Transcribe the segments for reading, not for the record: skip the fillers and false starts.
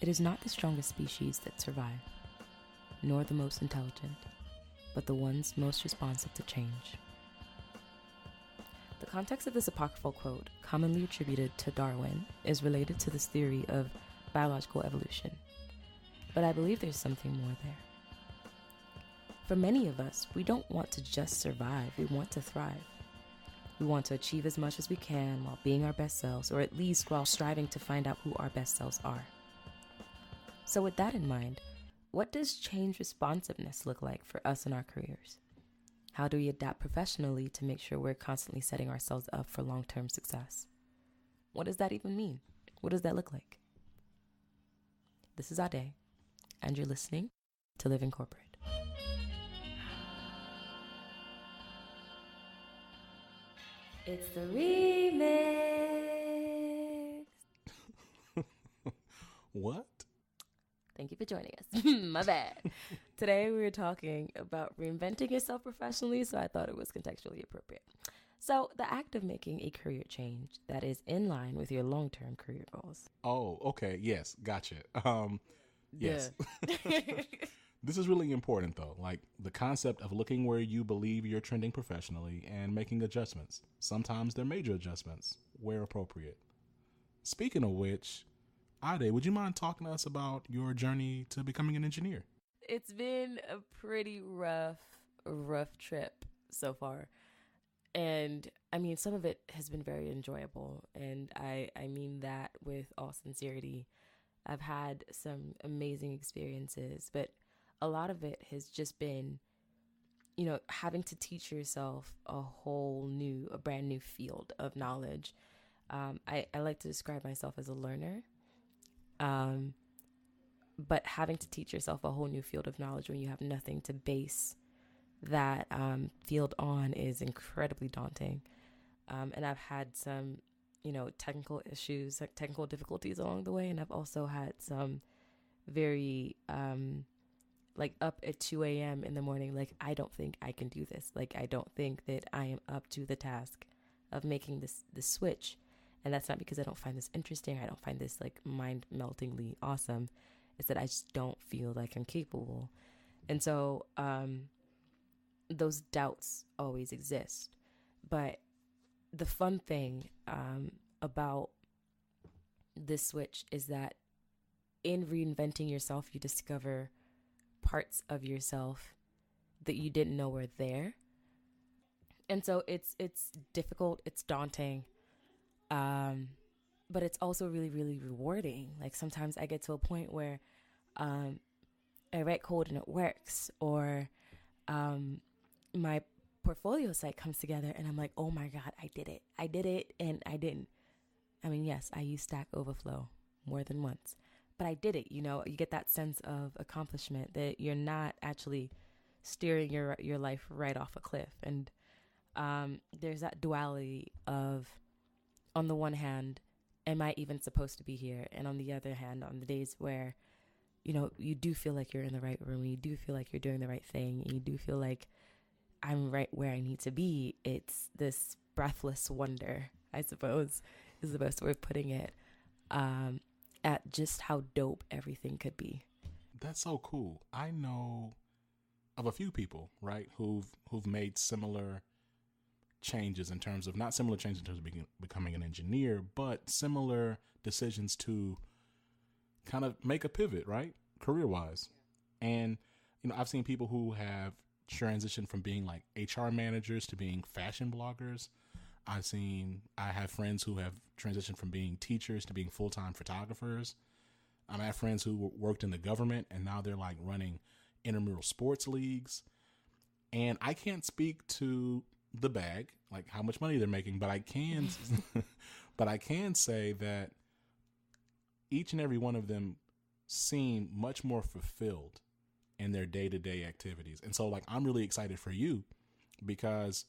It is not the strongest species that survive, nor the most intelligent, but the ones most responsive to change. The context of this apocryphal quote, commonly attributed to Darwin, is related to this theory of biological evolution, but I believe there's something more there. For many of us, we don't want to just survive, we want to thrive. We want to achieve as much as we can while being our best selves, or at least while striving to find out who our best selves are. So with that in mind, what does change responsiveness look like for us in our careers? How do we adapt professionally to make sure we're constantly setting ourselves up for long-term success? What does that even mean? What does that look like? This is Ade, and you're listening to Live in Corporate. It's the remix. What? Thank you for joining us. My bad. Today we were talking about reinventing yourself professionally, so I thought it was contextually appropriate. So the act of making a career change that is in line with your long-term career goals. Oh, okay. Yes. Gotcha. Yes. Yeah. This is really important though. Like the concept of looking where you believe you're trending professionally and making adjustments. Sometimes they're major adjustments where appropriate. Speaking of which, Ade, would you mind talking to us about your journey to becoming an engineer? It's been a pretty rough trip so far. And I mean, some of it has been very enjoyable. And I mean that with all sincerity. I've had some amazing experiences, but a lot of it has just been, having to teach yourself a brand new field of knowledge. I like to describe myself as a learner. But having to teach yourself a whole new field of knowledge when you have nothing to base that field on is incredibly daunting. And I've had some, technical issues, like technical difficulties along the way. And I've also had some very, up at 2 a.m. in the morning, like, I don't think I can do this. Like, I don't think that I am up to the task of making this switch. And that's not because I don't find this interesting. I don't find this like mind-meltingly awesome. It's that I just don't feel like I'm capable. And so those doubts always exist. But the fun thing about this switch is that in reinventing yourself, you discover parts of yourself that you didn't know were there. And so it's difficult, it's daunting. But it's also really, really rewarding. Like sometimes I get to a point where I write code and it works, or my portfolio site comes together and I'm like, oh my God, I did it. And I didn't. I mean, yes, I use Stack Overflow more than once, but I did it. You get that sense of accomplishment that you're not actually steering your life right off a cliff. And there's that duality of, on the one hand, am I even supposed to be here? And on the other hand, on the days where, you do feel like you're in the right room, you do feel like you're doing the right thing, and you do feel like I'm right where I need to be, it's this breathless wonder, I suppose, is the best way of putting it, at just how dope everything could be. That's so cool. I know of a few people, right, who've made similar changes in terms of, not similar changes in terms of becoming an engineer, but similar decisions to kind of make a pivot, right, career-wise. And, I've seen people who have transitioned from being like HR managers to being fashion bloggers. I have friends who have transitioned from being teachers to being full-time photographers. I have friends who worked in the government and now they're like running intramural sports leagues. And I can't speak to the bag, like how much money they're making, but I can say that each and every one of them seem much more fulfilled in their day-to-day activities. And so like, I'm really excited for you because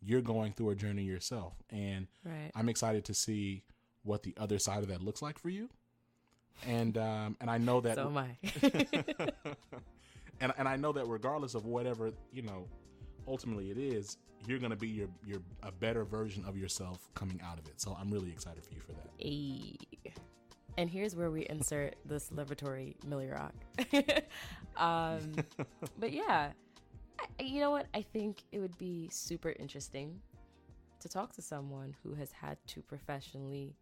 you're going through a journey yourself. And right. I'm excited to see what the other side of that looks like for you. And I know that, so am I. and I know that regardless of whatever, ultimately it is, you're going to be a better version of yourself coming out of it. So I'm really excited for you for that. Hey. And here's where we insert the celebratory Millie Rock. But yeah, you know what? I think it would be super interesting to talk to someone who has had to professionally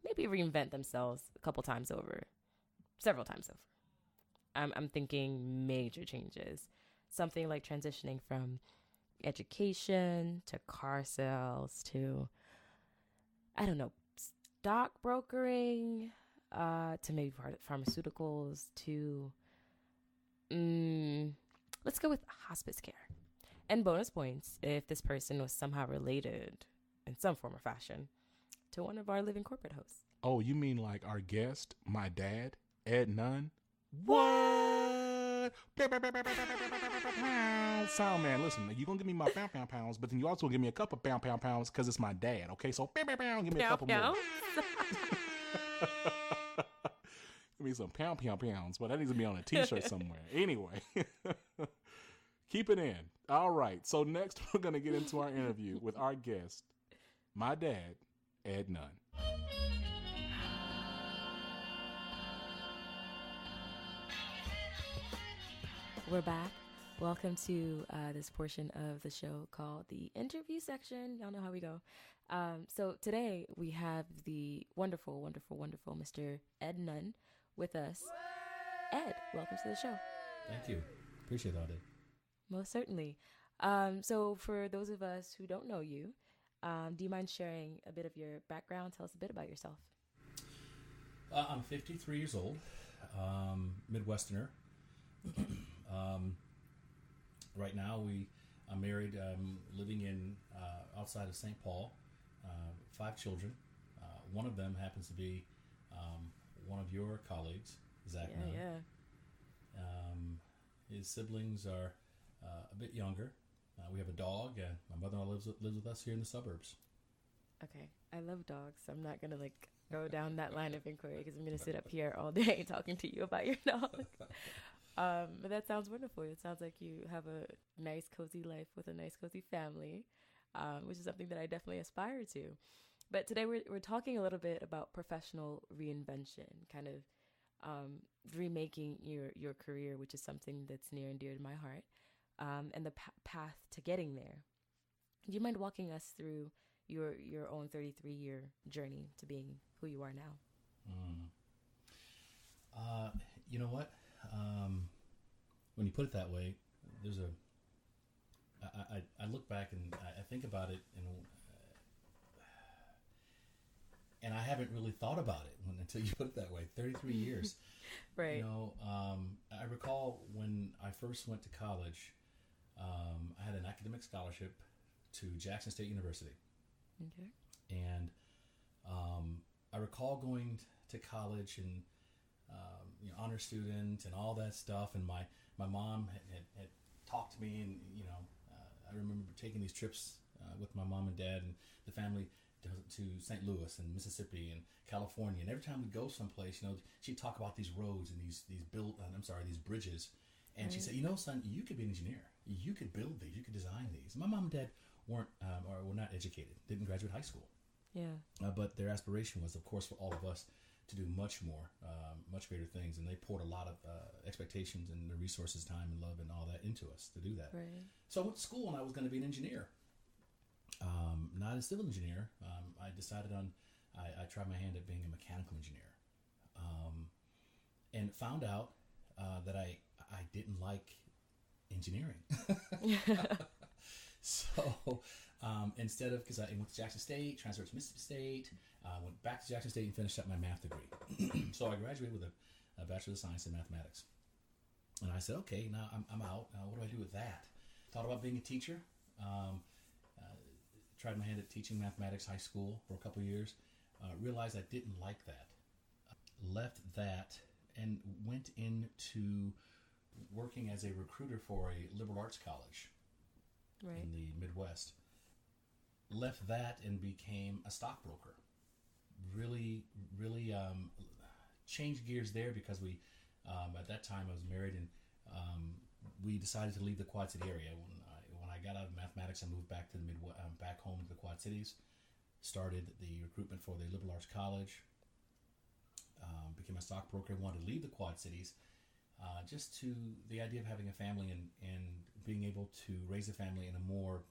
maybe reinvent themselves a couple times over, several times over. I'm thinking major changes, something like transitioning from education to car sales to, I don't know, stock brokering, to maybe pharmaceuticals to, let's go with hospice care. And bonus points if this person was somehow related in some form or fashion to one of our living corporate hosts. Oh, you mean like our guest, my dad, Ed Nunn? What? Sound man, listen, you're going to give me my pounds, but then you also give me a couple pounds because it's my dad, okay? So give me a couple more. Give me some pounds, but that needs to be on a t-shirt somewhere. Anyway, keep it in. All right, so next we're going to get into our interview with our guest, my dad, Ed Nunn. We're back. Welcome to this portion of the show called the interview section. Y'all know how we go. So today we have the wonderful Mr. Ed Nunn with us. Ed, welcome to the show. Thank you. Appreciate all that. Most certainly. So for those of us who don't know you, do you mind sharing a bit of your background? Tell us a bit about yourself. I'm 53 years old, Midwesterner. Right now, I'm married, living in outside of St. Paul, 5 children. One of them happens to be one of your colleagues, Zach Nunn. Yeah. His siblings are a bit younger. We have a dog. My mother-in-law lives with us here in the suburbs. Okay. I love dogs. I'm not going to go down that line of inquiry because I'm going to sit up here all day talking to you about your dog. But that sounds wonderful. It sounds like you have a nice, cozy life with a nice, cozy family, which is something that I definitely aspire to. But today we're talking a little bit about professional reinvention, kind of remaking your career, which is something that's near and dear to my heart, and the path to getting there. Do you mind walking us through your own 33-year journey to being who you are now? You know what? When you put it that way, I look back and I think about it, and I haven't really thought about it until you put it that way. 33 years. Right. You know, I recall when I first went to college, I had an academic scholarship to Jackson State University. Okay. And I recall going to college and honor student and all that stuff, and my mom had talked to me, and I remember taking these trips with my mom and dad and the family to St. Louis and Mississippi and California, and every time we go someplace, she'd talk about these roads and these bridges, and she said, son, you could be an engineer, you could build these, you could design these. My mom and dad were not educated, didn't graduate high school, but their aspiration was, of course, for all of us to do much more, much greater things, and they poured a lot of expectations and the resources, time, and love, and all that into us to do that. Right. So I went to school, and I was going to be an engineer, not a civil engineer. I decided I tried my hand at being a mechanical engineer, and found out that I didn't like engineering. So instead of, because I went to Jackson State, transferred to Mississippi State, went back to Jackson State and finished up my math degree. So I graduated with a Bachelor of Science in Mathematics. And I said, okay, now I'm out. What do I do with that? Thought about being a teacher. Tried my hand at teaching mathematics high school for a couple of years. Realized I didn't like that. Left that and went into working as a recruiter for a liberal arts college in the Midwest. Left that and became a stockbroker. Really changed gears there because we, at that time I was married, and we decided to leave the Quad City area. When I got out of mathematics, I moved back to the back home to the Quad Cities. Started the recruitment for the liberal arts college. became a stockbroker, wanted to leave the Quad Cities, just to the idea of having a family and being able to raise a family in a more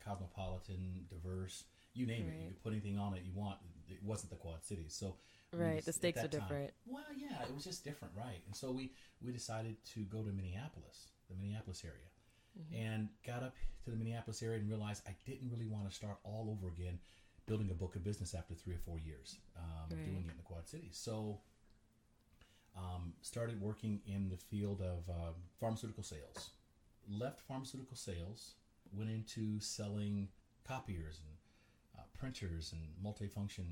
cosmopolitan, diverse, you name it, you could put anything on it you want. It wasn't the Quad Cities. So the stakes are different. Well, yeah, it was just different, right? And so we decided to go to Minneapolis, the Minneapolis area, and got up to the Minneapolis area and realized I didn't really want to start all over again building a book of business after 3 or 4 years of doing it in the Quad Cities. So started working in the field of pharmaceutical sales. Left pharmaceutical sales, went into selling copiers and printers and multifunction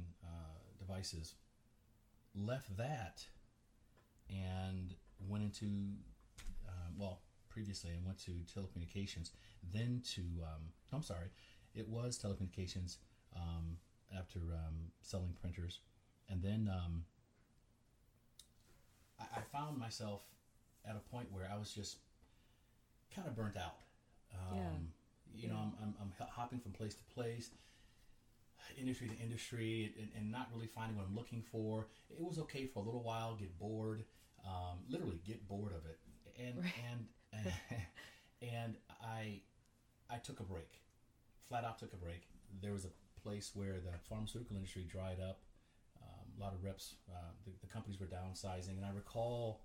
devices. Left that and went into, previously I went to telecommunications, then to, it was telecommunications after selling printers. And then I found myself at a point where I was just kind of burnt out. I'm hopping from place to place, industry to industry, and not really finding what I'm looking for. It was okay for a little while, get bored, literally get bored of it. And I took a break, flat out took a break. There was a place where the pharmaceutical industry dried up. A lot of reps, the companies were downsizing, and I recall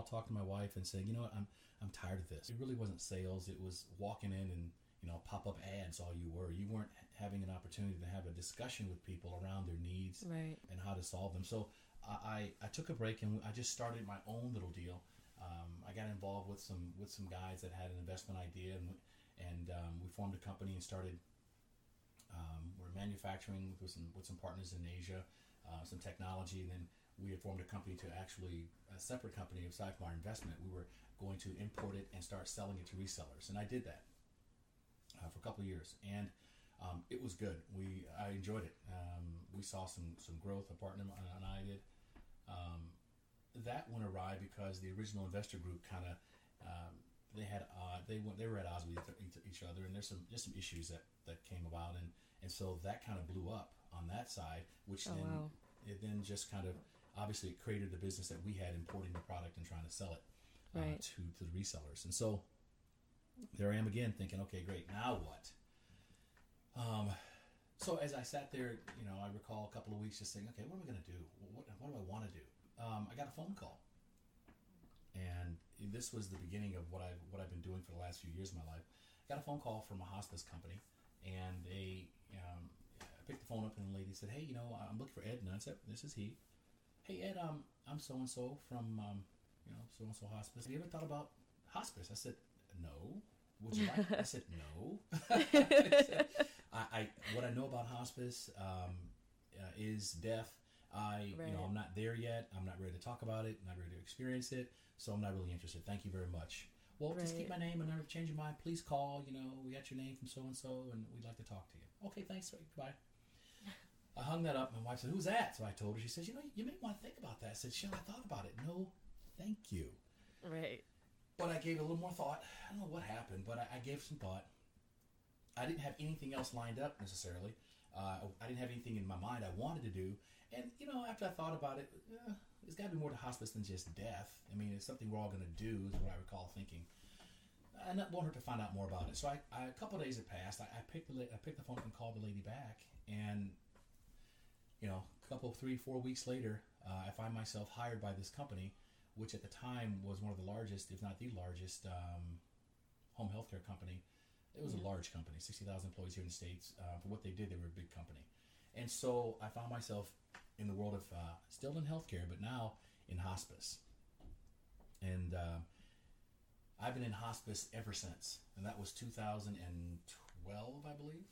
talking to my wife and saying, you know what, I'm tired of this. It really wasn't sales. It was walking in and, pop-up ads, all you were. You weren't having an opportunity to have a discussion with people around their needs and how to solve them. So I took a break and I just started my own little deal. I got involved with some guys that had an investment idea, and we formed a company and started. We're manufacturing with some partners in Asia, some technology, and then we had formed a company to actually, a separate company aside from our investment, we were going to import it and start selling it to resellers. And I did that for a couple of years. And it was good. I enjoyed it. We saw some growth, a partner and I did. That went awry because the original investor group kind of, they were at odds with each other, and there's some issues that came about, and so that kind of blew up on that side, which it then just kind of obviously it created the business that we had, importing the product and trying to sell it to the resellers. And so there I am again thinking, okay, great, now what? So as I sat there, I recall a couple of weeks just saying, okay, what am I going to do? What do I want to do? I got a phone call, and this was the beginning of what I've been doing for the last few years of my life. I got a phone call from a hospice company, and they I picked the phone up, and the lady said, hey, I'm looking for Ed Nunn. I said, this is he. Hey, Ed, I'm so-and-so from, so-and-so hospice. Have you ever thought about hospice? I said, no. Would you like? I said, no. What I know about hospice is death. I'm not there yet. I'm not ready to talk about it. I'm not ready to experience it. So I'm not really interested. Thank you very much. Well, just keep my name and never change your mind. Please call. We got your name from so-and-so, and we'd like to talk to you. Okay, thanks. Goodbye. I hung that up. My wife said, who's that? So I told her. She says, you may want to think about that. I said, I thought about it. No, thank you. Right. But I gave it a little more thought. I don't know what happened, but I gave some thought. I didn't have anything else lined up necessarily. I didn't have anything in my mind I wanted to do. And, after I thought about it, there's got to be more to hospice than just death. I mean, it's something we're all going to do is what I recall thinking. I want her to find out more about it. So a couple of days had passed. I picked the phone up and called the lady back. And, a couple, 3, 4 weeks later, I find myself hired by this company, which at the time was one of the largest, if not the largest, home healthcare company. It was a large company, 60,000 employees here in the States. For what they did, they were a big company. And so I found myself in the world of still in healthcare, but now in hospice. And I've been in hospice ever since. And that was 2012, I believe.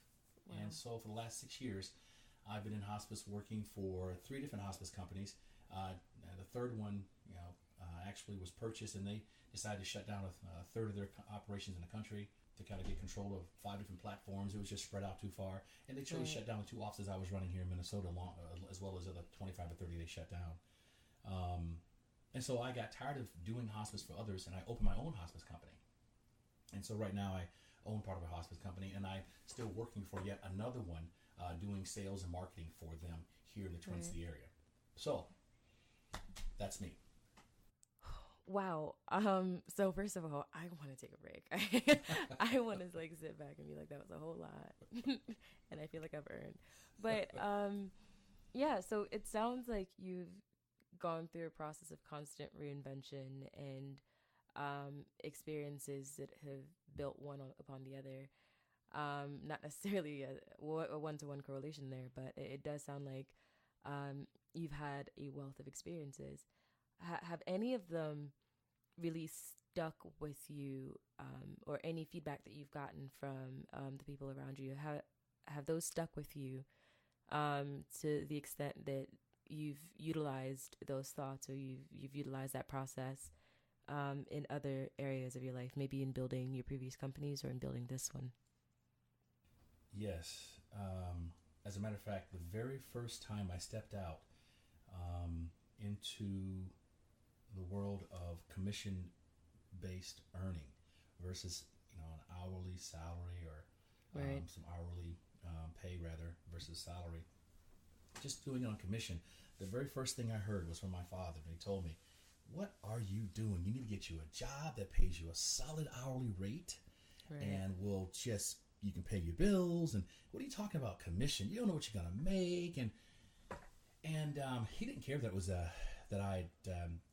Wow. And so for the last 6 years, I've been in hospice working for 3 different hospice companies. The third one, actually was purchased, and they decided to shut down a third of their operations in the country to kind of get control of 5 different platforms. It was just spread out too far. And they chose to shut down the 2 offices I was running here in Minnesota, as well as other 25 or 30 they shut down. And so I got tired of doing hospice for others, and I opened my own hospice company. And so right now I own part of a hospice company, and I'm still working for yet another one doing sales and marketing for them here in the Twin City area. So that's me. Wow. So first of all, I want to take a break. I want to like sit back and be like, that was a whole lot, and I feel like I've earned. But yeah. So it sounds like you've gone through a process of constant reinvention and experiences that have built one upon the other. Not necessarily a one-to-one correlation there, but it does sound like you've had a wealth of experiences. Have any of them really stuck with you, or any feedback that you've gotten from the people around you? Have those stuck with you to the extent that you've utilized those thoughts, or you've utilized that process in other areas of your life, maybe in building your previous companies or in building this one? Yes. As a matter of fact, the very first time I stepped out into the world of commission-based earning versus, an hourly salary or some hourly pay rather versus salary, just doing it on commission, the very first thing I heard was from my father. And he told me, "What are you doing? You need to get you a job that pays you a solid hourly rate and you can pay your bills. And what are you talking about commission? You don't know what you're going to make." And he didn't care that I'd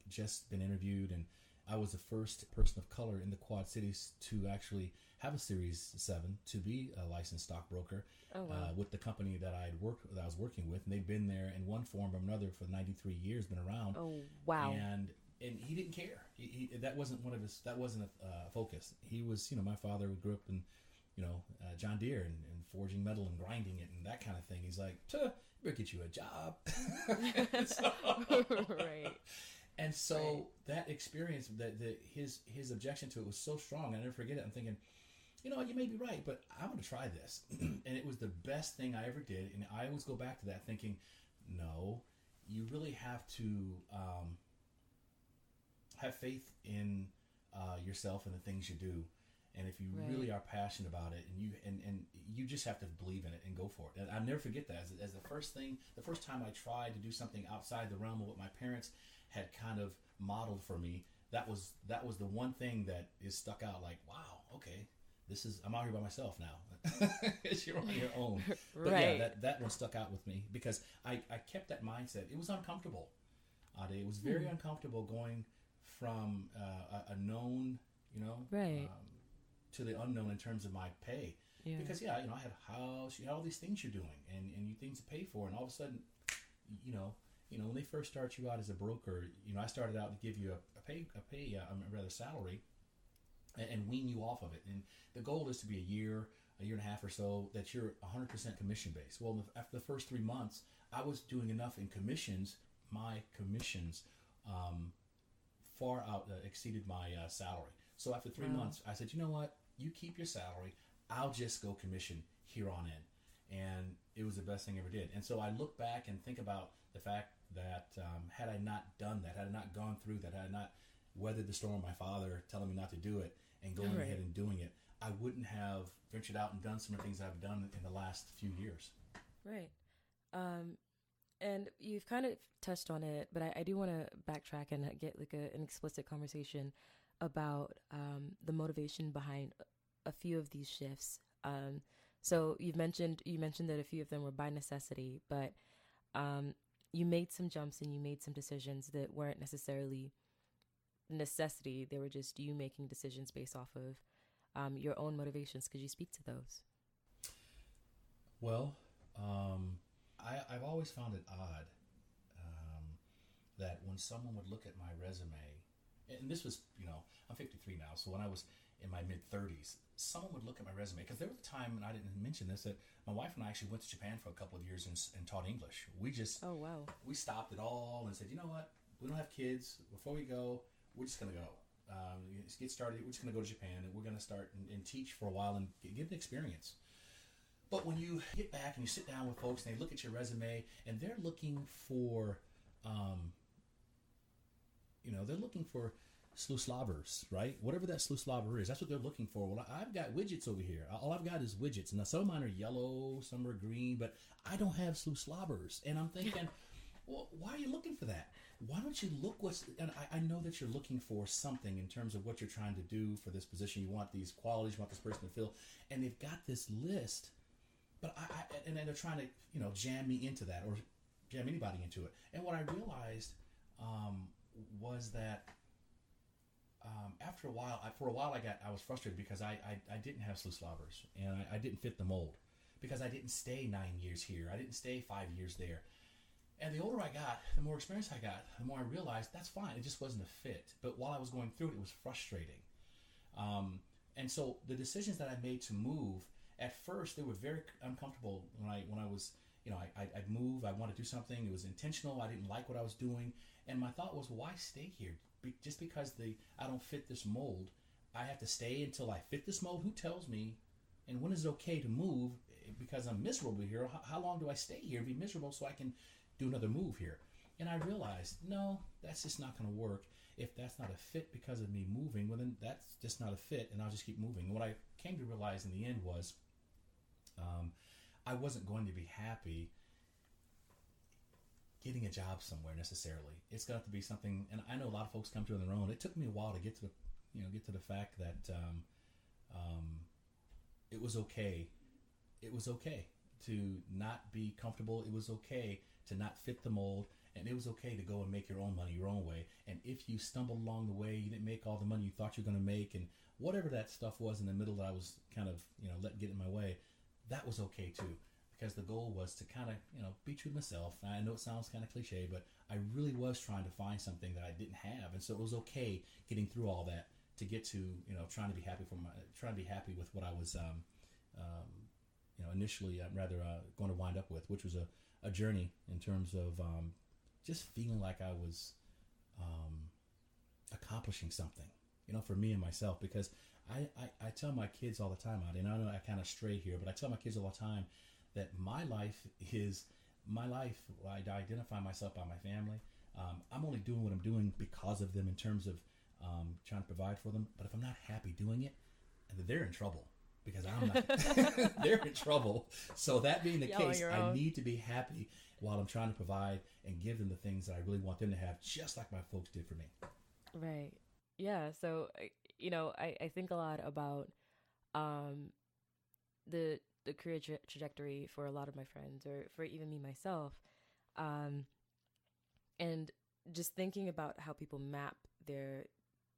just been interviewed, and I was the first person of color in the Quad Cities to actually have a Series 7 to be a licensed stockbroker. Oh, wow. With the company that I was working with, and they've been there in one form or another for 93 years, been around. Oh, wow. And he didn't care. That wasn't a focus. He was, my father grew up in, John Deere and forging metal and grinding it and that kind of thing. He's like, better get you a job. Right. And so that experience, his objection to it was so strong. I never forget it. I'm thinking, you may be right, but I'm going to try this. And it was the best thing I ever did. And I always go back to that thinking, no, you really have to have faith in yourself and the things you do. And if you really are passionate about it, and you just have to believe in it and go for it. And I'll never forget that as the first time I tried to do something outside the realm of what my parents had kind of modeled for me. That was the one thing that is stuck out. Like, wow, okay, I'm out here by myself now. You're on your own. But yeah, that one stuck out with me because I kept that mindset. It was uncomfortable. It was very uncomfortable going from a known, to the unknown in terms of my pay. Yeah. Because I had a house, you had all these things you're doing and you things to pay for, and all of a sudden, when they first start you out as a broker, I started out to give you a salary and wean you off of it. And the goal is to be a year and a half or so that you're 100% commission based. Well, after the first 3 months, I was doing enough in commissions. My commissions far out exceeded my salary. So after 3 months, I said, you know what? You keep your salary. I'll just go commission here on in. And it was the best thing I ever did. And so I look back and think about the fact that had I not done that, had I not gone through that, had I not weathered the storm of my father telling me not to do it and going ahead and doing it, I wouldn't have ventured out and done some of the things I've done in the last few years. Right. And you've kind of touched on it, but I do want to backtrack and get like an explicit conversation about the motivation behind a few of these shifts. So you mentioned that a few of them were by necessity, but you made some jumps and you made some decisions that weren't necessarily necessity. They were just you making decisions based off of your own motivations. Could you speak to those? Well, I've always found it odd that when someone would look at my resume, and this was, I'm 53 now, so when I was in my mid-30s, someone would look at my resume, because there was a time, and I didn't mention this, that my wife and I actually went to Japan for a couple of years and taught English. We just, we stopped it all and said, you know what, we don't have kids. Before we go, we're just going to go. Let's get started. We're just going to go to Japan, and we're going to start and teach for a while and get an experience. But when you get back and you sit down with folks and they look at your resume and they're looking for, slobbers, right? Whatever that slobber is, that's what they're looking for. Well, I've got widgets over here. All I've got is widgets. Now, some of mine are yellow, some are green, but I don't have slobbers. And I'm thinking, well, why are you looking for that? Why don't you look and I know that you're looking for something in terms of what you're trying to do for this position. You want these qualities, you want this person to fill, and they've got this list, but and then they're trying to, jam me into that or jam anybody into it. And what I realized was that after a while, I was frustrated because I didn't have slobbers and I didn't fit the mold because I didn't stay 9 years here. I didn't stay 5 years there. And the older I got, the more experience I got, the more I realized that's fine. It just wasn't a fit. But while I was going through it, it was frustrating. And so the decisions that I made to move, at first, they were very uncomfortable when I was, I'd move, I wanted to do something. It was intentional. I didn't like what I was doing. And my thought was, well, why stay here? Just because I don't fit this mold, I have to stay until I fit this mold? Who tells me? And when is it okay to move? Because I'm miserable here. How long do I stay here and be miserable so I can do another move here? And I realized, no, that's just not going to work. If that's not a fit because of me moving, well, then that's just not a fit, and I'll just keep moving. And what I came to realize in the end was I wasn't going to be happy getting a job somewhere necessarily. It's got to be something, and I know a lot of folks come to it on their own. It took me a while to get to the fact that it was okay. It was okay to not be comfortable. It was okay to not fit the mold, and it was okay to go and make your own money your own way. And if you stumbled along the way, you didn't make all the money you thought you were going to make, and whatever that stuff was in the middle that I was kind of letting get in my way, that was okay too. Because the goal was to kind of, be true to myself. I know it sounds kind of cliche, but I really was trying to find something that I didn't have. And so it was okay getting through all that to get to, trying to be happy with what I was, initially going to wind up with, which was a journey in terms of just feeling like I was accomplishing something, for me and myself. Because I tell my kids all the time, and I know I kind of stray here, but I tell my kids all the time, that my life. I identify myself by my family. I'm only doing what I'm doing because of them in terms of trying to provide for them. But if I'm not happy doing it, they're in trouble because I'm not. They're in trouble. So that being the case, I need to be happy while I'm trying to provide and give them the things that I really want them to have, just like my folks did for me. Right. Yeah. So, I think a lot about the career trajectory for a lot of my friends, or for even me myself, and just thinking about how people map their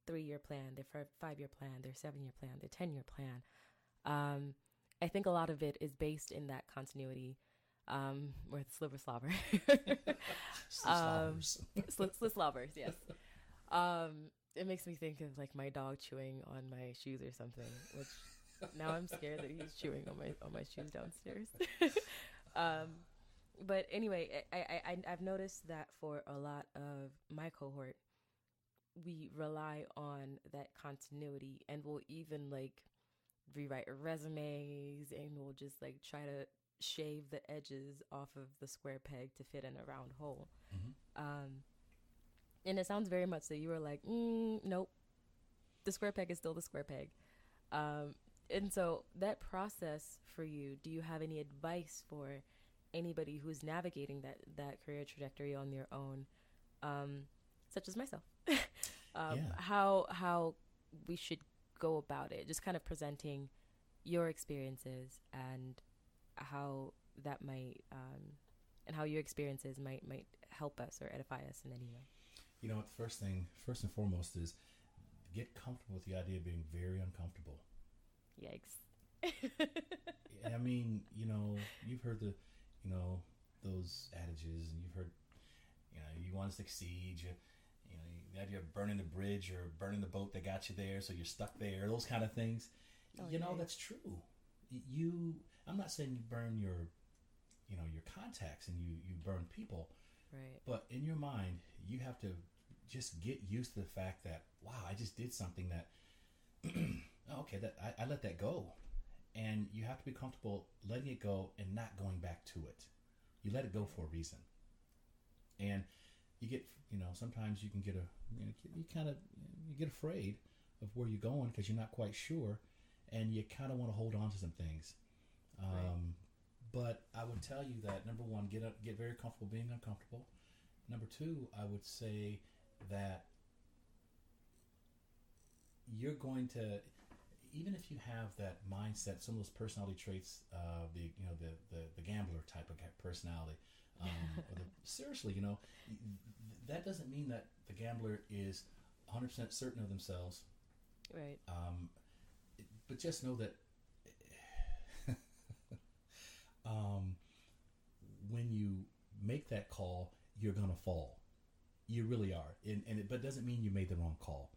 3-year plan, their 5-year plan, their 7-year plan, their 10-year plan. I think a lot of it is based in that continuity, where the slobber. Slobbers, yes. It makes me think of like my dog chewing on my shoes or something, which now I'm scared that he's chewing on my shoes downstairs. But anyway, I've noticed that for a lot of my cohort, we rely on that continuity, and we'll even like rewrite resumes, and we'll just like try to shave the edges off of the square peg to fit in a round hole. Mm-hmm. And it sounds very much that you were like, nope, the square peg is still the square peg. And so that process for you, do you have any advice for anybody who's navigating that career trajectory on their own, such as myself? How we should go about it, just kind of presenting your experiences and how that might, and how your experiences might help us or edify us in any way. First and foremost is get comfortable with the idea of being very uncomfortable. Yikes. I mean, you've heard those adages, and you've heard, you want to succeed, the idea of burning the bridge or burning the boat that got you there, so you're stuck there, those kind of things. That's true. I'm not saying you burn your contacts and you burn people. Right. But in your mind, you have to just get used to the fact that, wow, I just did something that, okay, that I let that go. And you have to be comfortable letting it go and not going back to it. You let it go for a reason. And, you get, sometimes you can get you get afraid of where you're going because you're not quite sure, and you kind of want to hold on to some things. Right. But I would tell you that, number one, get very comfortable being uncomfortable. Number two, I would say that you're going to, even if you have that mindset, some of those personality traits, the gambler type of personality, seriously, that doesn't mean that the gambler is 100% certain of themselves. Right. But just know that when you make that call, you're gonna fall. You really are, but it doesn't mean you made the wrong call.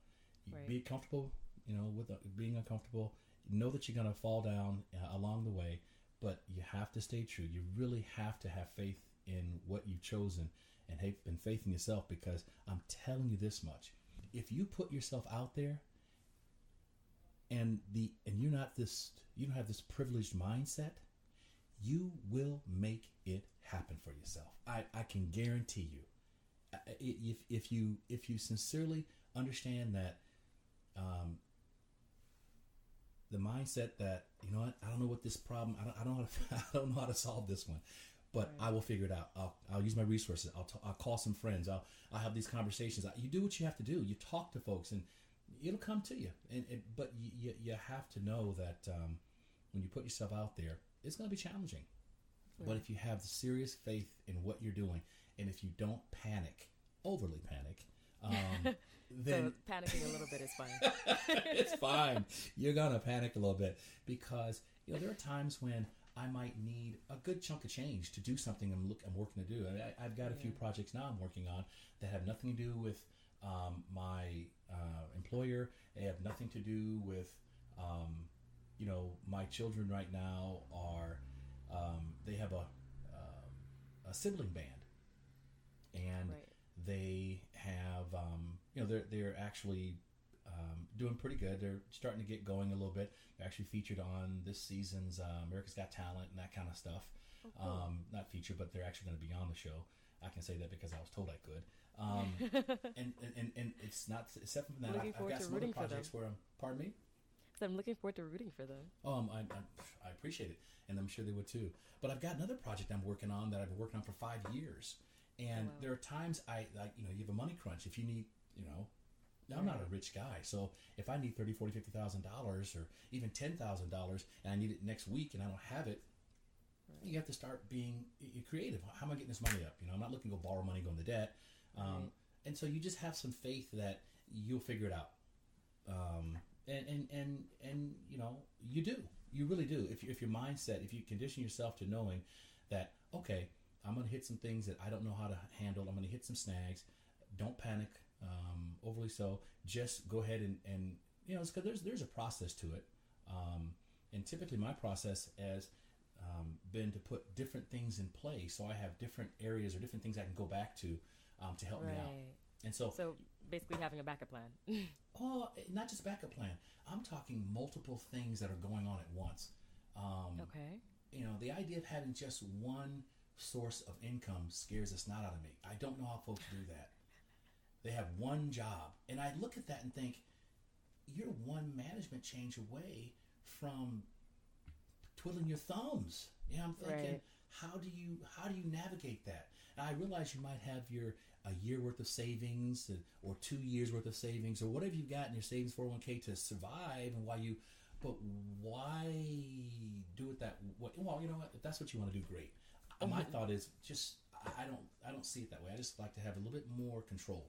Right. Be comfortable, with being uncomfortable. Know that you're gonna fall down along the way, but you have to stay true. You really have to have faith in what you've chosen and faith in yourself, because I'm telling you this much: if you put yourself out there and you don't have this privileged mindset, you will make it happen for yourself. I can guarantee you. If you sincerely understand that, the mindset that, I don't know what this problem, I don't know how to solve this one, but right. I will figure it out. I'll use my resources. I'll call some friends. I'll have these conversations. You do what you have to do. You talk to folks, and it'll come to you. But you have to know that when you put yourself out there, it's going to be challenging. Right. But if you have the serious faith in what you're doing, and if you don't overly panic, then so panicking a little bit is fine. It's fine. You're gonna panic a little bit because there are times when I might need a good chunk of change to do something I'm working to do. I've got a few projects now I'm working on that have nothing to do with my employer. They have nothing to do with my children right now are they have a sibling band, and right. they have they're actually doing pretty good. They're starting to get going a little bit. They're actually featured on this season's America's Got Talent and that kind of stuff. Oh, cool. Not featured, but they're actually going to be on the show. I can say that because I was told I could. And it's not, except from that, I've got some other projects where pardon me? I'm looking forward to rooting for them. I appreciate it, and I'm sure they would too. But I've got another project I'm working on that I've been working on for 5 years. And there are times you have a money crunch. If you need, now I'm not a rich guy, so if I need $30,000, $40,000, $50,000, or even $10,000, and I need it next week, and I don't have it, you have to start being creative. How am I getting this money up? I'm not looking to go borrow money, go into debt, and so you just have some faith that you'll figure it out. And you do. You really do. If your mindset, if you condition yourself to knowing that, okay, I'm going to hit some things that I don't know how to handle. I'm going to hit some snags. Don't panic overly so. Just go ahead and it's because there's a process to it. And typically my process has been to put different things in place. So I have different areas or different things I can go back to help me out. And so basically having a backup plan. Not just backup plan. I'm talking multiple things that are going on at once. Okay. The idea of having just one source of income scares the snot out of me. I don't know how folks do that. They have one job, and I look at that and think, you're one management change away from twiddling your thumbs. I'm thinking, right. how do you navigate that? And I realize you might have a year worth of savings or 2 years worth of savings or whatever you've got in your savings 401k to survive, and but why do it that way? Well, you know what? If that's what you want to do, great. My thought is just I don't see it that way. I just like to have a little bit more control.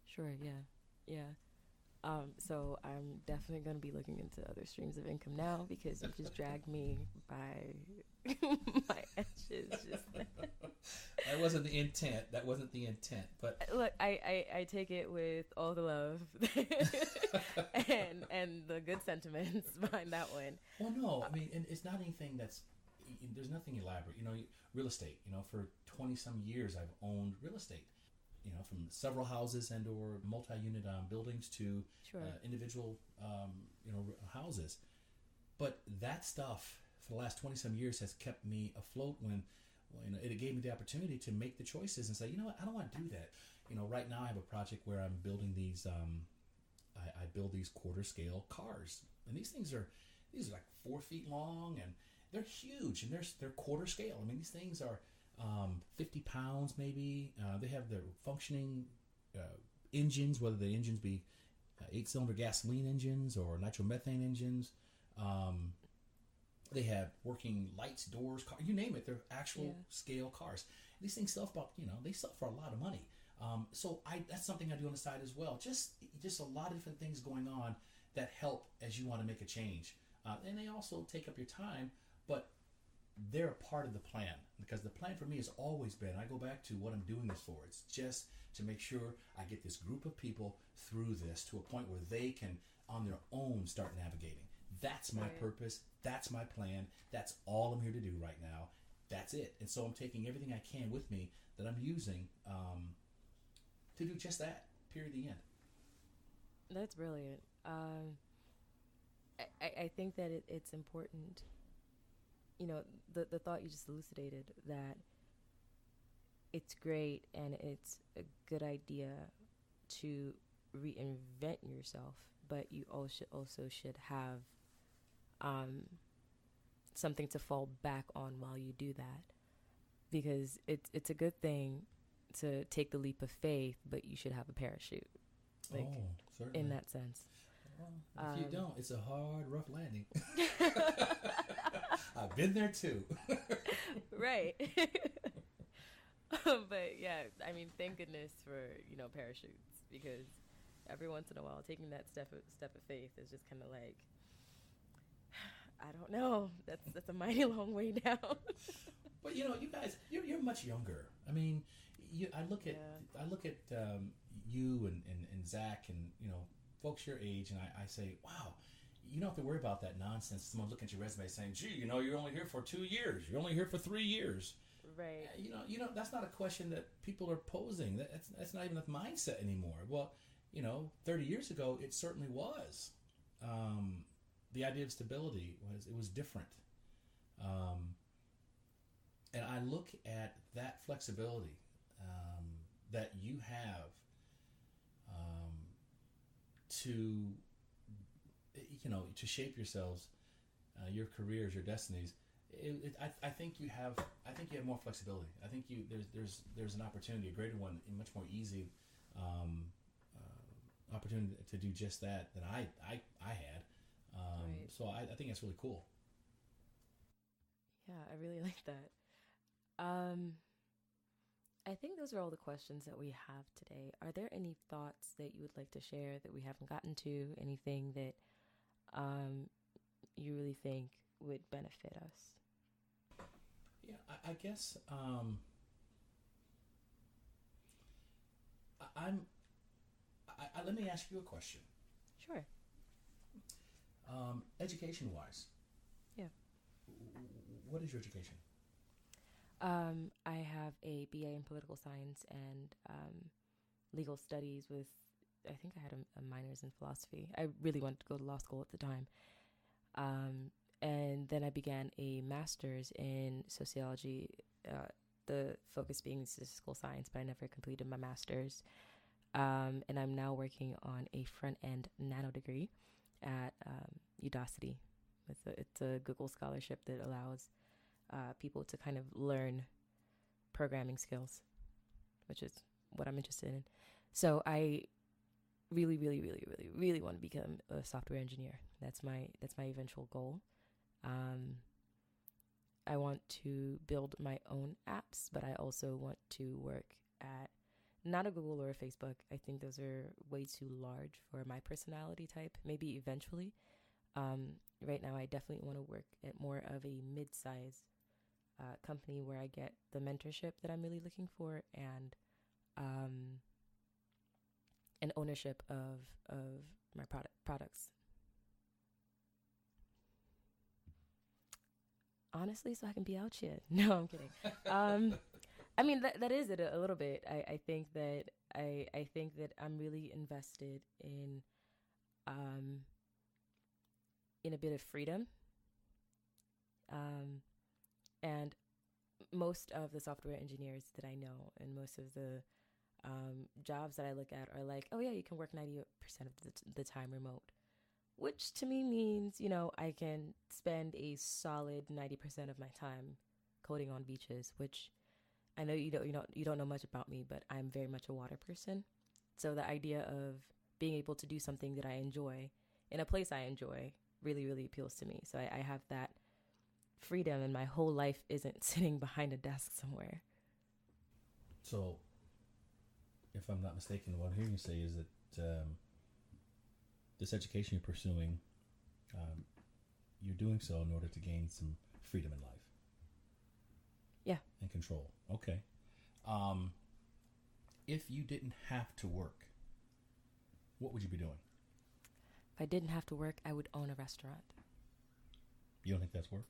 Sure. Yeah. So I'm definitely going to be looking into other streams of income now because you just dragged me by my edges. That wasn't the intent. But look, I take it with all the love and the good sentiments behind that one. Well, no, I mean, and it's not anything there's nothing elaborate. Real estate. For 20 some years, I've owned real estate. From several houses and or multi-unit buildings to individual, houses. But that stuff for the last 20 some years has kept me afloat when it gave me the opportunity to make the choices and say, you know what, I don't want to do that. right now I have a project where I'm building these. I build these quarter scale cars, and these are like 4 feet long, and they're huge, and they're quarter scale. I mean, these things are 50 pounds maybe. They have their functioning engines, whether the engines be 8-cylinder gasoline engines or nitromethane engines. They have working lights, doors, car, you name it. They're actual scale cars. These things sell for they sell for a lot of money. So that's something I do on the side as well. Just a lot of different things going on that help as you want to make a change. And they also take up your time, but they're a part of the plan, because the plan for me has always been, I go back to what I'm doing this for. It's just to make sure I get this group of people through this to a point where they can, on their own, start navigating. That's my purpose. That's my plan. That's all I'm here to do right now. That's it. And so I'm taking everything I can with me that I'm using to do just that. Period. The end. That's brilliant. I think that it's important, the thought you just elucidated, that it's great and it's a good idea to reinvent yourself, but you also should have something to fall back on while you do that, because it's a good thing to take the leap of faith, but you should have a parachute, certainly. in that sense. Well, if you don't, it's a hard, rough landing. I've been there too. Right. But yeah, I mean, thank goodness for parachutes, because every once in a while, taking that step of faith is just kind of like, I don't know. That's a mighty long way down. But you guys, you're much younger. I mean, I look at you and Zach and folks your age, and I say, wow, you don't have to worry about that nonsense. Someone looking at your resume saying, gee, you're only here for 2 years. You're only here for 3 years. Right. That's not a question that people are posing. That's not even a mindset anymore. Well, 30 years ago, it certainly was. The idea of stability was different. And I look at that flexibility that you have to shape yourselves, your careers, your destinies. I think you have more flexibility. I think there's an opportunity, a greater one, a much more easy opportunity to do just that than I had. Right. So I think that's really cool. Yeah, I really like that. I think those are all the questions that we have today. Are there any thoughts that you would like to share that we haven't gotten to? Anything that you really think would benefit us? Yeah, I guess let me ask you a question. Sure. Education-wise. Yeah. What is your education? I have a BA in political science and legal studies with, I think I had a minors in philosophy. I really wanted to go to law school at the time. And then I began a master's in sociology, the focus being statistical science, but I never completed my master's. And I'm now working on a front-end nano degree at Udacity. It's a Google scholarship that allows people to kind of learn programming skills, which is what I'm interested in. So I really, really, really, really, really want to become a software engineer. That's my eventual goal. I want to build my own apps, but I also want to work at not a Google or a Facebook. I think those are way too large for my personality type. Maybe eventually. Right now, I definitely want to work at more of a mid-size company where I get the mentorship that I'm really looking for and an ownership of my products. Honestly, so I can be out shit. No, I'm kidding. I mean, that is it a little bit. I think that I'm really invested in a bit of freedom. And most of the software engineers that I know and most of the Jobs that I look at are like, oh yeah, you can work 90% of the time remote, which to me means, you know, I can spend a solid 90% of my time coding on beaches, which I know you don't know much about me, but I'm very much a water person. So the idea of being able to do something that I enjoy in a place I enjoy really, really appeals to me. So I have that freedom, and my whole life isn't sitting behind a desk somewhere. So, if I'm not mistaken, what I'm hearing you say is that this education you're pursuing, you're doing so in order to gain some freedom in life. Yeah. And control. Okay. If you didn't have to work, what would you be doing? If I didn't have to work, I would own a restaurant. You don't think that's work?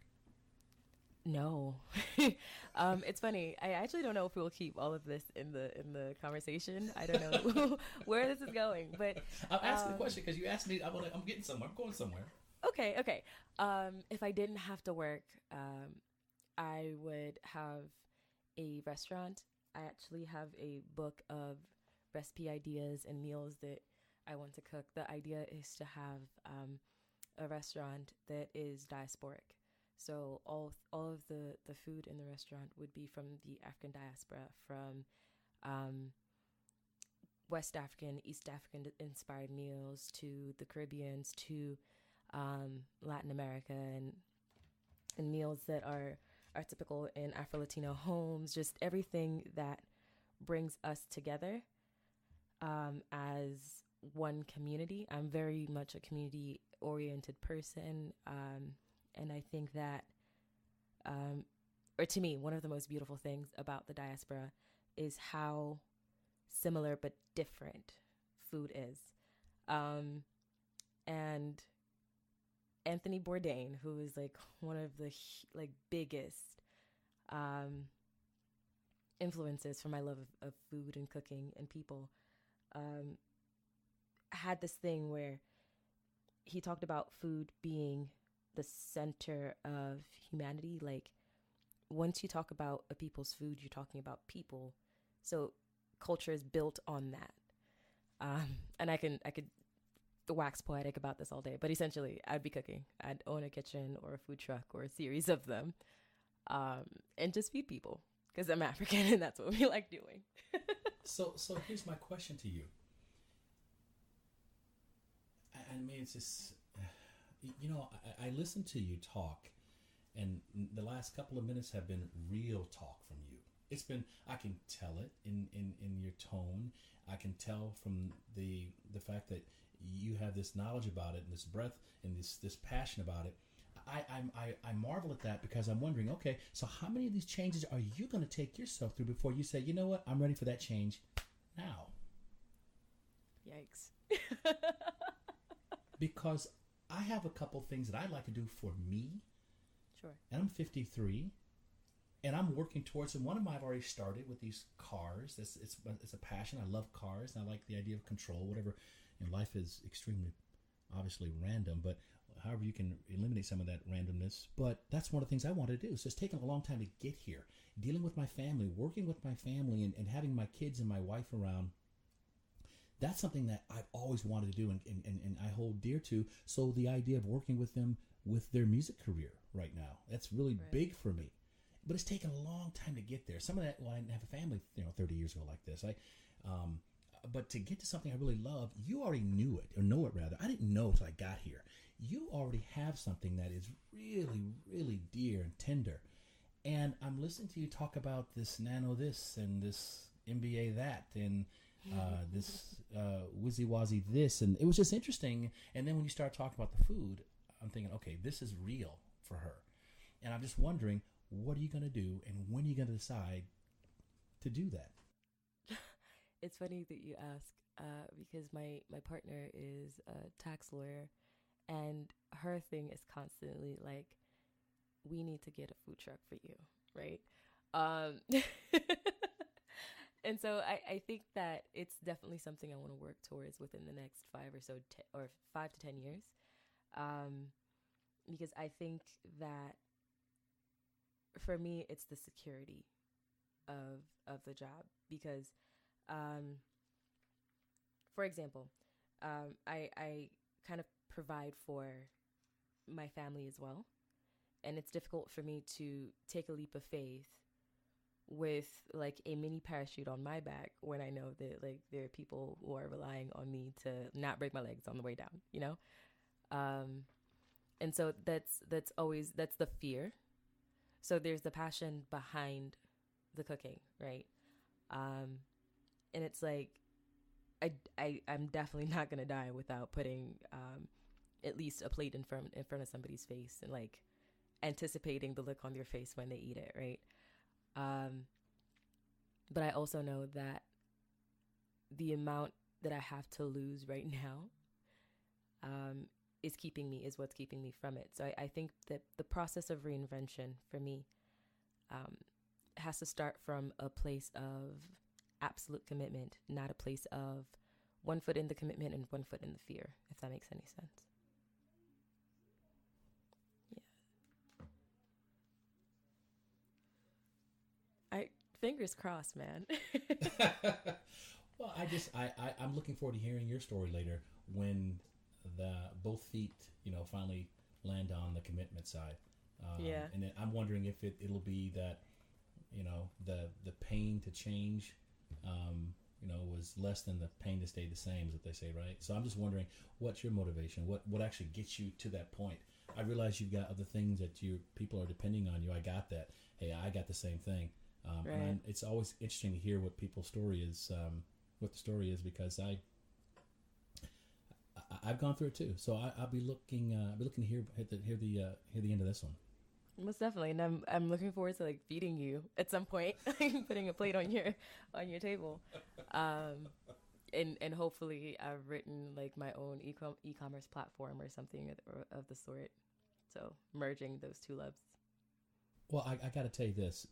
No. It's funny. I actually don't know if we'll keep all of this in the conversation. I don't know where this is going, but I'm asking the question because you asked me. I'm getting somewhere. I'm going somewhere. Okay. If I didn't have to work, I would have a restaurant. I actually have a book of recipe ideas and meals that I want to cook. The idea is to have a restaurant that is diasporic. So all of the food in the restaurant would be from the African diaspora, from West African, East African inspired meals to the Caribbeans to Latin America, and meals that are typical in Afro-Latino homes, just everything that brings us together as one community. I'm very much a community-oriented person, and I think that, or to me, one of the most beautiful things about the diaspora is how similar but different food is. And Anthony Bourdain, who is like one of the biggest influences for my love of food and cooking and people, had this thing where he talked about food being the center of humanity. Like, once you talk about a people's food, you're talking about people. So culture is built on that. And I could wax poetic about this all day, but essentially I'd be cooking. I'd own a kitchen or a food truck or a series of them, and just feed people because I'm African and that's what we like doing. So here's my question to you. I mean, it's just, you know, I listened to you talk, and the last couple of minutes have been real talk from you. It's been, I can tell it in your tone. I can tell from the fact that you have this knowledge about it and this breadth and this passion about it. I marvel at that because I'm wondering, okay, so how many of these changes are you going to take yourself through before you say, you know what, I'm ready for that change now? Yikes. Because I have a couple things that I'd like to do for me. Sure. And I'm 53. And I'm working towards them. One of them I've already started with these cars. It's a passion. I love cars. And I like the idea of control, whatever. And life is extremely, obviously, random. But however, you can eliminate some of that randomness. But that's one of the things I want to do. So it's taken a long time to get here. Dealing with my family, working with my family, and having my kids and my wife around. That's something that I've always wanted to do and I hold dear to. So the idea of working with them with their music career right now, that's really big for me. But it's taken a long time to get there. Some of that, well, I didn't have a family, 30 years ago like this. But to get to something I really love, you already knew it, or know it rather. I didn't know until I got here. You already have something that is really, really dear and tender. And I'm listening to you talk about this nano this and this MBA that and this wizzy-wazzy this. And it was just interesting. And then when you start talking about the food, I'm thinking, okay, this is real for her. And I'm just wondering, what are you going to do, and when are you going to decide to do that? It's funny that you ask, because my partner is a tax lawyer, and her thing is constantly like, we need to get a food truck for you, right? And so I think that it's definitely something I want to work towards within the next 5 to 10 years, because I think that for me, it's the security of the job, because For example, I kind of provide for my family as well. And it's difficult for me to take a leap of faith with like a mini parachute on my back when I know that like there are people who are relying on me to not break my legs on the way down, you know? And so that's the fear. So there's the passion behind the cooking, right? And it's like, I'm definitely not gonna die without putting at least a plate in front of somebody's face and like anticipating the look on their face when they eat it, right? But I also know that the amount that I have to lose right now is what's keeping me from it. So I think that the process of reinvention for me has to start from a place of absolute commitment, not a place of one foot in the commitment and one foot in the fear, if that makes any sense. Yeah. Fingers crossed, man. Well, I'm looking forward to hearing your story later when both feet, finally land on the commitment side. Yeah. And I'm wondering if it'll be that, the pain to change, was less than the pain to stay the same, is what they say, right? So I'm just wondering, what's your motivation? What actually gets you to that point? I realize you've got other things that people are depending on you. I got that. Hey, I got the same thing. Right. And it's always interesting to hear what people's story is, what the story is, because I've gone through it too. So I'll be looking to hear the end of this one. Most definitely, and I'm looking forward to like feeding you at some point, putting a plate on your table, and hopefully I've written like my own e-commerce platform or something of the sort. So merging those two loves. Well, I got to tell you this.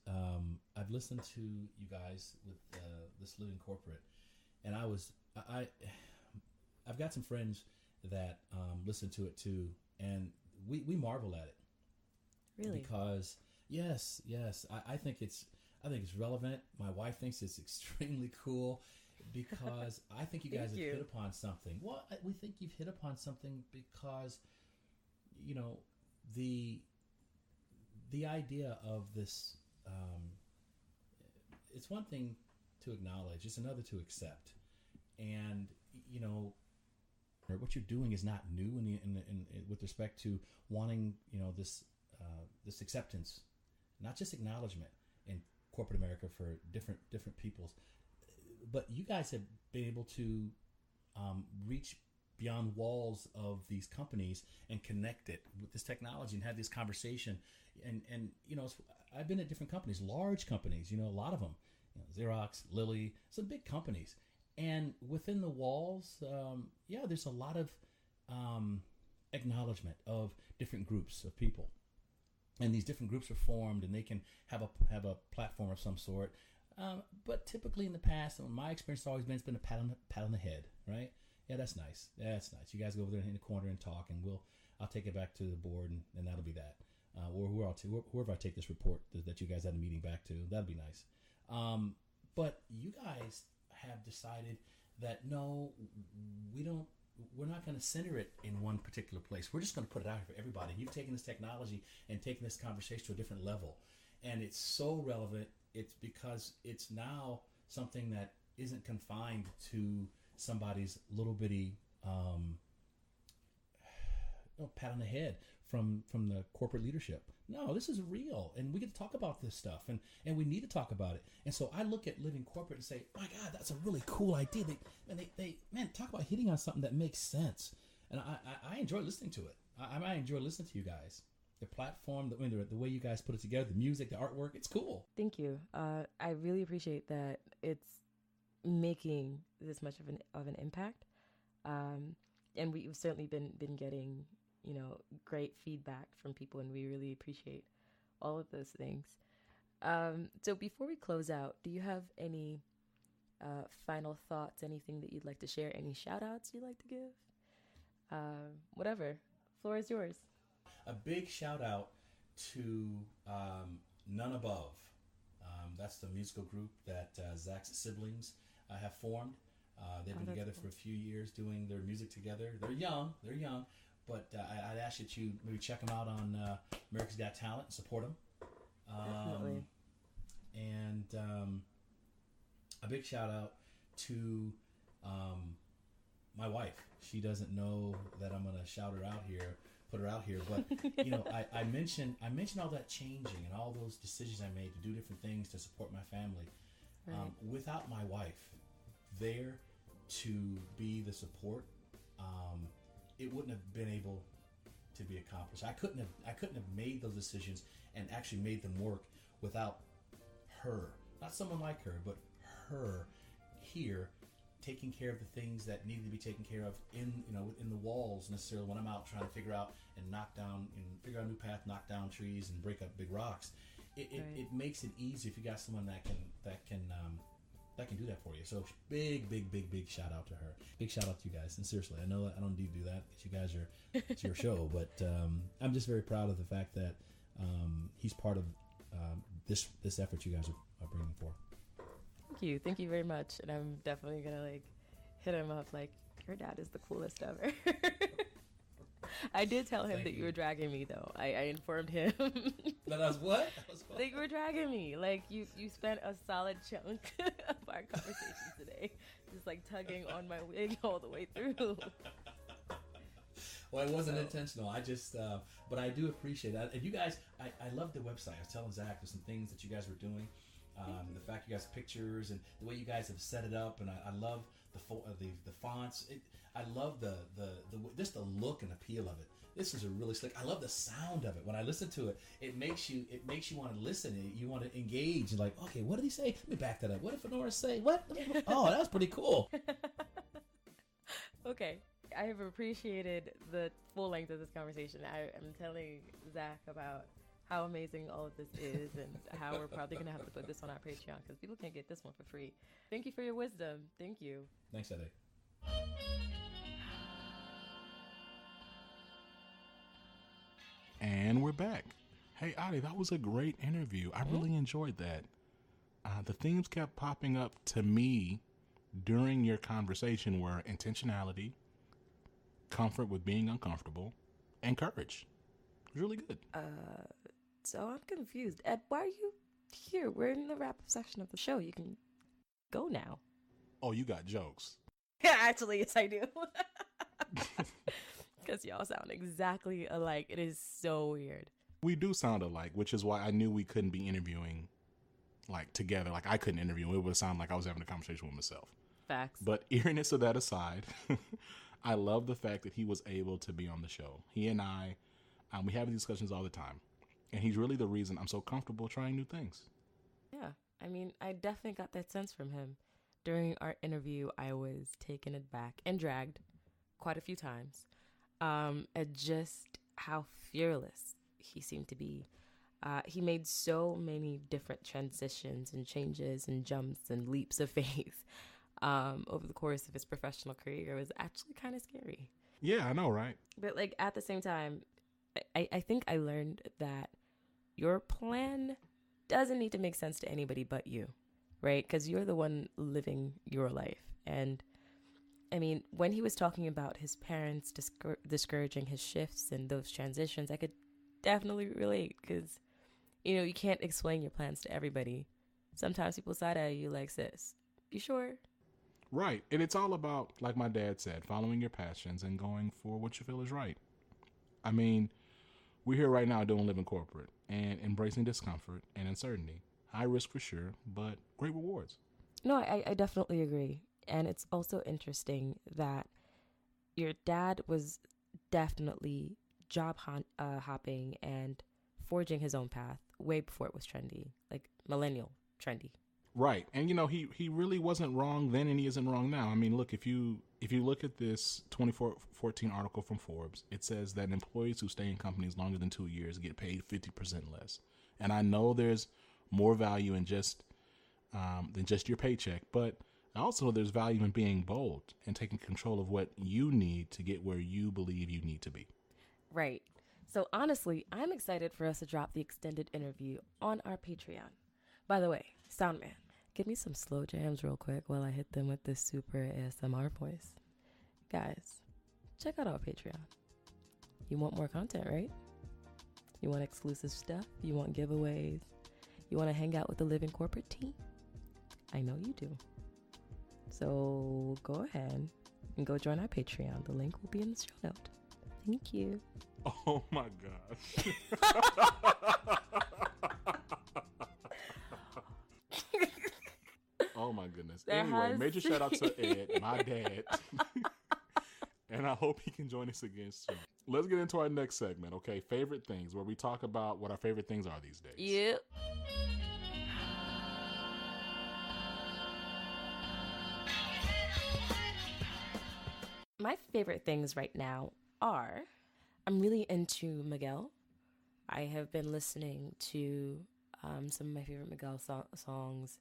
I've listened to you guys with this Living Corporate, and I've got some friends that listen to it too, and we marvel at it. Really? Because yes, I think it's relevant. My wife thinks it's extremely cool because I think you guys have hit upon something. Well, we think you've hit upon something because the idea of this, it's one thing to acknowledge, it's another to accept. And, what you're doing is not new in with respect to wanting, this acceptance, not just acknowledgement in corporate America for different peoples, but you guys have been able to reach beyond walls of these companies and connect it with this technology and have this conversation. And I've been at different companies, large companies, a lot of them, Xerox, Lilly, some big companies. And within the walls, there's a lot of acknowledgement of different groups of people. And these different groups are formed and they can have a platform of some sort. But typically in the past, my experience has always been, it's been a pat on the head, right? Yeah, that's nice. That's nice. You guys go over there in the corner and talk, and I'll take it back to the board, and that'll be that. Or whoever I take this report that you guys had a meeting back to, that'd be nice. But you guys have decided that no, we're not going to center it in one particular place. We're just going to put it out here for everybody. You've taken this technology and taken this conversation to a different level, and it's so relevant. It's because it's now something that isn't confined to somebody's little bitty pat on the head from the corporate leadership. No, this is real, and we get to talk about this stuff, and we need to talk about it. And so I look at Living Corporate and say, my God, that's a really cool idea. They talk about hitting on something that makes sense, and I enjoy listening to it. I enjoy listening to you guys. The platform, the way you guys put it together, the music, the artwork, it's cool. Thank you. I really appreciate that it's making this much of an impact, and we've certainly been getting great feedback from people, and we really appreciate all of those things. So before we close out, do you have any final thoughts, anything that you'd like to share, any shout outs you'd like to give? Whatever, floor is yours. A big shout out to NunnAbove. That's the musical group that Zach's siblings have formed. They've been together for a few years doing their music together. They're young, but I'd ask that you maybe check them out on America's Got Talent and support them. Definitely. And a big shout out to my wife. She doesn't know that I'm gonna shout her out here, put her out here, but you know, I mentioned all that changing and all those decisions I made to do different things to support my family. Right. Without my wife there to be the support, it wouldn't have been able to be accomplished. I couldn't have made those decisions and actually made them work without her. Not someone like her, but her here taking care of the things that needed to be taken care of within the walls necessarily when I'm out trying to figure out a new path, knock down trees and break up big rocks. It makes it easy if you got someone that can do that for you. So big shout out to her. Big shout out to you guys. And seriously, I know I don't need to do that because you guys it's your show, but I'm just very proud of the fact that he's part of this effort you guys are bringing forth. Thank you very much. And I'm definitely gonna hit him up your dad is the coolest ever. I did tell him that you were dragging me though. I informed him. That was what? That you were dragging me. You spent a solid chunk of our conversation today just tugging on my wig all the way through. Well, it wasn't intentional. I just, but I do appreciate that. And you guys, I love the website. I was telling Zach there's some things that you guys were doing. The fact you guys have pictures and the way you guys have set it up, and I love the fonts. I love the just the look and appeal of it. This is a really slick. I love the sound of it. When I listen to it, it makes you want to listen. You want to engage. Okay, what did he say? Let me back that up. What did Fenora say? What? Oh, that was pretty cool. Okay. I have appreciated the full length of this conversation. I am telling Zach about how amazing all of this is and how we're probably going to have to put this on our Patreon because people can't get this one for free. Thank you for your wisdom. Thank you. Thanks, Eddie. And we're back. Hey, Adi, that was a great interview. I really enjoyed that. The themes kept popping up to me during your conversation were intentionality, comfort with being uncomfortable, and courage. It was really good. So I'm confused. Ed, why are you here? We're in the wrap-up section of the show. You can go now. Oh, you got jokes. Actually, yes, I do. Because y'all sound exactly alike. It is so weird. We do sound alike, which is why I knew we couldn't be interviewing together. I couldn't interview. It would sound like I was having a conversation with myself. Facts. But eeriness of that aside, I love the fact that he was able to be on the show. He and I, we have these discussions all the time. And he's really the reason I'm so comfortable trying new things. Yeah. I mean, I definitely got that sense from him. During our interview, I was taken aback and dragged quite a few times at just how fearless he seemed to be. He made so many different transitions and changes and jumps and leaps of faith over the course of his professional career. It was actually kind of scary. Yeah, I know, right? But at the same time, I think I learned that your plan doesn't need to make sense to anybody but you, right? Because you're the one living your life. And I mean, when he was talking about his parents discouraging his shifts and those transitions, I could definitely relate because, you can't explain your plans to everybody. Sometimes people side-eye you like, sis, you sure? Right. And it's all about, like my dad said, following your passions and going for what you feel is right. I mean, we're here right now doing living corporate and embracing discomfort and uncertainty. High risk for sure, but great rewards. No, I definitely agree. And it's also interesting that your dad was definitely job hopping and forging his own path way before it was trendy, millennial trendy. Right. And, he really wasn't wrong then and he isn't wrong now. I mean, look, if you look at this 2014 article from Forbes, it says that employees who stay in companies longer than 2 years get paid 50% less. And I know there's more value in just than just your paycheck, but also there's value in being bold and taking control of what you need to get where you believe you need to be. Right. So honestly, I'm excited for us to drop the extended interview on our Patreon. By the way, Soundman, Give me some slow jams real quick while I hit them with this super ASMR voice. Guys, check out our Patreon. You want more content, right? You want exclusive stuff? You want giveaways? You want to hang out with the Living Corporate team? I know you do. So go ahead and go join our Patreon. The link will be in the show note. Thank you. Oh my gosh. Oh my goodness. Anyway, major shout out to Ed, my dad. And I hope he can join us again soon. Let's get into our next segment, okay? Favorite things, where we talk about what our favorite things are these days. Yep. My favorite things right now are, I'm really into Miguel. I have been listening to some of my favorite Miguel songs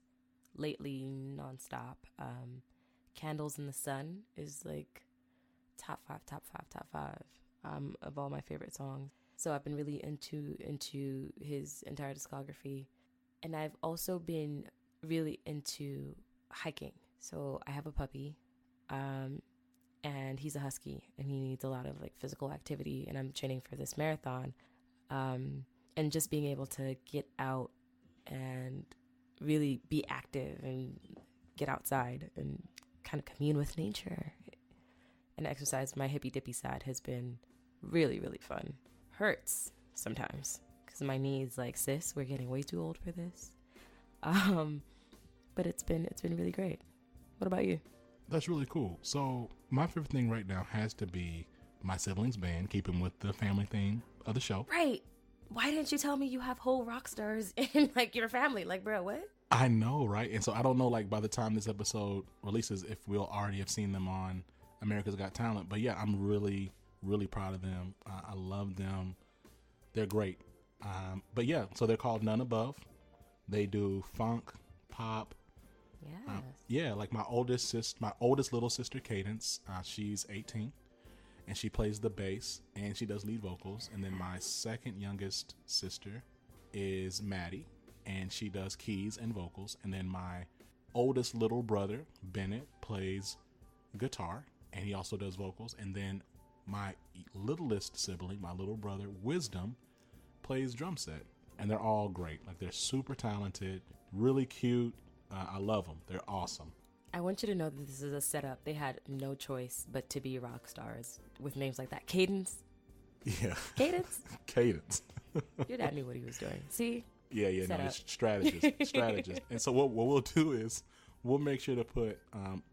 lately nonstop. Candles in the Sun is like top five of all my favorite songs. So I've been really into his entire discography. And I've also been really into hiking. So I have a puppy, and he's a husky, and he needs a lot of like physical activity, and I'm training for this marathon. And just being able to get out and really be active and get outside and kind of commune with nature and exercise my hippy dippy side has been really, really fun. Hurts sometimes because my knees, like, sis, we're getting way too old for this. But it's been really great. What about you? That's really cool. So my favorite thing right now has to be my siblings' band, keeping with the family theme of the show. Right. Why didn't you tell me you have whole rock stars in like your family? Like, bro, what? I know, right? And so I don't know, like, by the time this episode releases, if we'll already have seen them on America's Got Talent. But yeah, I'm really, really proud of them. I love them. They're great. But yeah, so they're called NunnAbove. They do funk, pop. Yes. Yeah, like my oldest little sister, Cadence. She's 18, and she plays the bass, and she does lead vocals. And then my second youngest sister is Maddie, and she does keys and vocals. And then my oldest little brother, Bennett, plays guitar, and he also does vocals. And then my littlest sibling, my little brother, Wisdom, plays drum set. And they're all great. Like, they're super talented, really cute. I love them. They're awesome. I want you to know that this is a setup. They had no choice but to be rock stars with names like that. Cadence. Yeah. Cadence. Cadence. Your dad knew what he was doing. See? Yeah. No, it's strategist. And so what we'll do is we'll make sure to put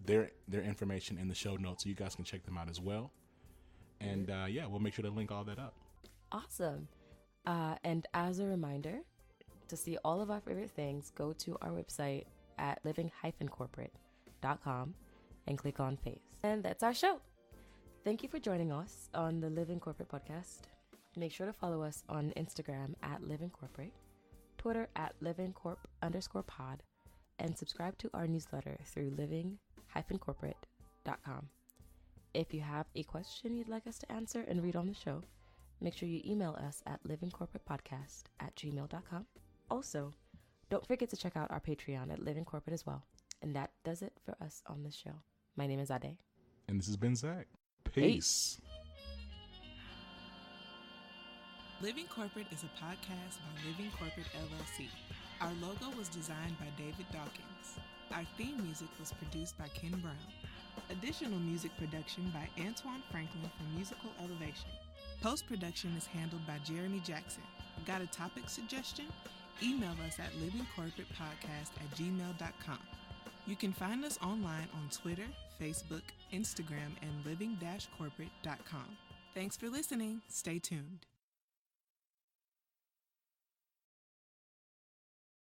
their information in the show notes so you guys can check them out as well. And we'll make sure to link all that up. Awesome. And as a reminder, to see all of our favorite things, go to our website at living-corporate.com and click on Face. And that's our show. Thank you for joining us on the Living Corporate podcast. Make sure to follow us on Instagram at Living Corporate, Twitter at livingcorp_pod, and subscribe to our newsletter through living-corporate.com. If you have a question you'd like us to answer and read on the show, make sure you email us at livingcorporatepodcast@gmail.com. Also, don't forget to check out our Patreon at Living Corporate as well. And that does it for us on this show. My name is Ade. And this has been Zach. Peace. Living Corporate is a podcast by Living Corporate LLC. Our logo was designed by David Dawkins. Our theme music was produced by Ken Brown. Additional music production by Antoine Franklin for Musical Elevation. Post-production is handled by Jeremy Jackson. Got a topic suggestion? Email us at livingcorporatepodcast@gmail.com. You can find us online on Twitter, Facebook, Instagram, and living-corporate.com. Thanks for listening. Stay tuned.